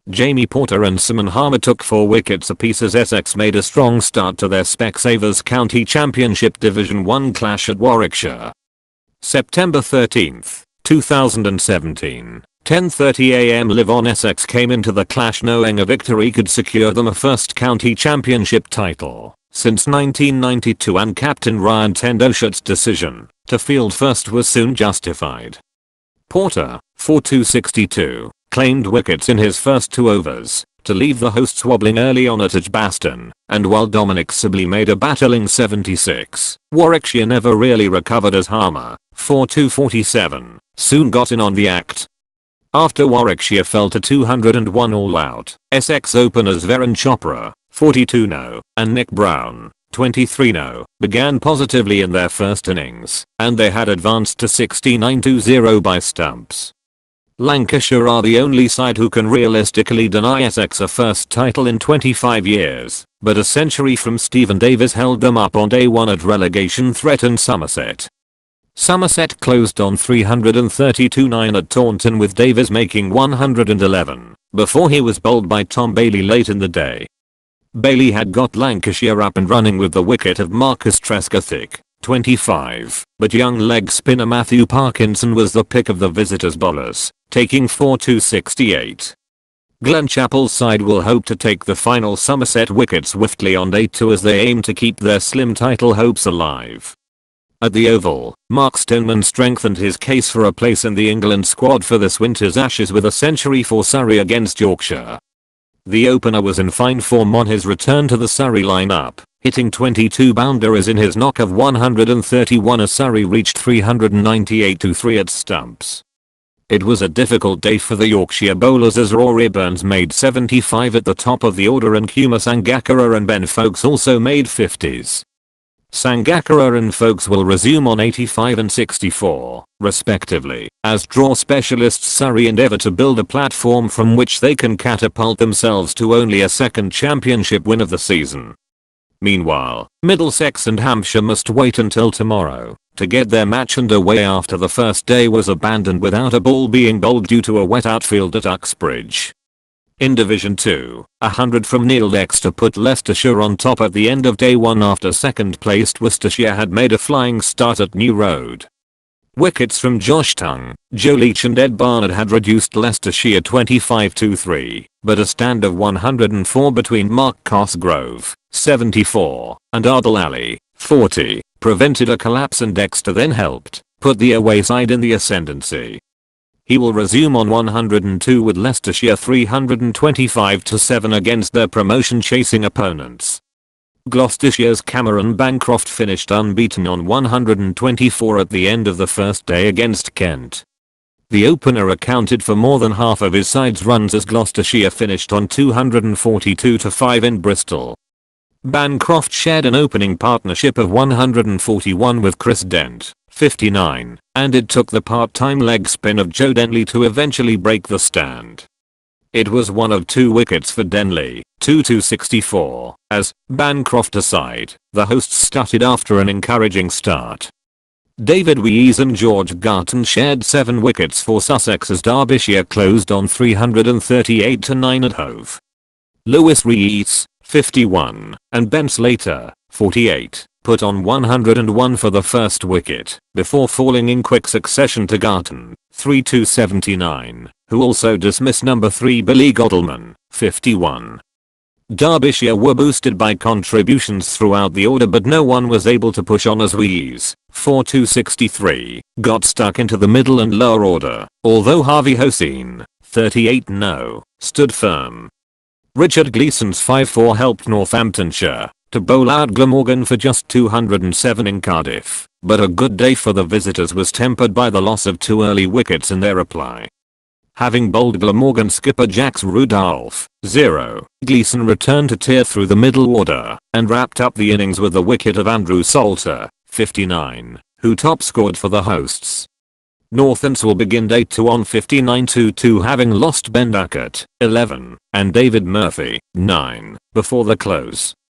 Jamie Porter and Simon Harmer took 4 wickets apiece as Essex made a strong start to their Specsavers County Championship Division 1 clash at Warwickshire. September 13, 2017, 10:30 am. Live on. Essex came into the clash knowing a victory could secure them a first county championship title since 1992, and captain Ryan Tendoshart's decision to field first was soon justified. Porter, 4-2-62, claimed wickets in his first 2 overs to leave the hosts wobbling early on at Edgbaston, and while Dominic Sibley made a battling 76, Warwickshire never really recovered as Harmer, 4-2-47, soon got in on the act. After Warwickshire fell to 201 all out, Essex openers Veron Chopra, 42-no, and Nick Brown, 23-no, began positively in their first innings, and they had advanced to 69-0 by stumps. Lancashire are the only side who can realistically deny Essex a first title in 25 years, but a century from Stephen Davis held them up on day 1 at relegation-threatened Somerset. Somerset closed on 332-9 at Taunton, with Davis making 111, before he was bowled by Tom Bailey late in the day. Bailey had got Lancashire up and running with the wicket of Marcus Trescothick, 25, but young leg spinner Matthew Parkinson was the pick of the visitors' bowlers, taking 4-2-68. Glenn Chappell's side will hope to take the final Somerset wicket swiftly on day 2 as they aim to keep their slim title hopes alive. At the Oval, Mark Stoneman strengthened his case for a place in the England squad for this winter's Ashes with a century for Surrey against Yorkshire. The opener was in fine form on his return to the Surrey lineup, hitting 22 boundaries in his knock of 131 as Surrey reached 398-3 at stumps. It was a difficult day for the Yorkshire bowlers as Rory Burns made 75 at the top of the order and Kuma Sangakkara and Ben Foakes also made 50s. Sangakkara and Foakes will resume on 85 and 64, respectively, as draw specialists Surrey endeavour to build a platform from which they can catapult themselves to only a second championship win of the season. Meanwhile, Middlesex and Hampshire must wait until tomorrow to get their match underway after the first day was abandoned without a ball being bowled due to a wet outfield at Uxbridge. In Division 2, 100 from Neil Dexter put Leicestershire on top at the end of day 1 after second-placed Worcestershire had made a flying start at New Road. Wickets from Josh Tongue, Joe Leach and Ed Barnard had reduced Leicestershire 25-3, but a stand of 104 between Mark Cosgrove, 74, and Adil Ali, 40, prevented a collapse, and Dexter then helped put the away side in the ascendancy. He will resume on 102 with Leicestershire 325-7 against their promotion-chasing opponents. Gloucestershire's Cameron Bancroft finished unbeaten on 124 at the end of the first day against Kent. The opener accounted for more than half of his side's runs as Gloucestershire finished on 242-5 in Bristol. Bancroft shared an opening partnership of 141 with Chris Dent, 59, and it took the part-time leg spin of Joe Denley to eventually break the stand. It was one of 2 wickets for Denley, 2-2-64, as, Bancroft aside, the hosts stuttered after an encouraging start. David Wees and George Garton shared 7 wickets for Sussex as Derbyshire closed on 338-9 at Hove. Lewis Rees, 51, and Ben Slater, 48, put on 101 for the first wicket, before falling in quick succession to Garton, 3-2-79, who also dismissed number 3 Billy Godalman, 51. Derbyshire were boosted by contributions throughout the order, but no one was able to push on as Wees, 4-2-63, got stuck into the middle and lower order, although Harvey Hossain, 38-no, stood firm. Richard Gleeson's 5-4 helped Northamptonshire to bowl out Glamorgan for just 207 in Cardiff, but a good day for the visitors was tempered by the loss of 2 early wickets in their reply. Having bowled Glamorgan skipper Jacques Rudolph, 0, Gleeson returned to tear through the middle order and wrapped up the innings with the wicket of Andrew Salter, 59, who top scored for the hosts. Northants will begin day 2 on 59-2 having lost Ben Duckett, 11, and David Murphy, 9, before the close.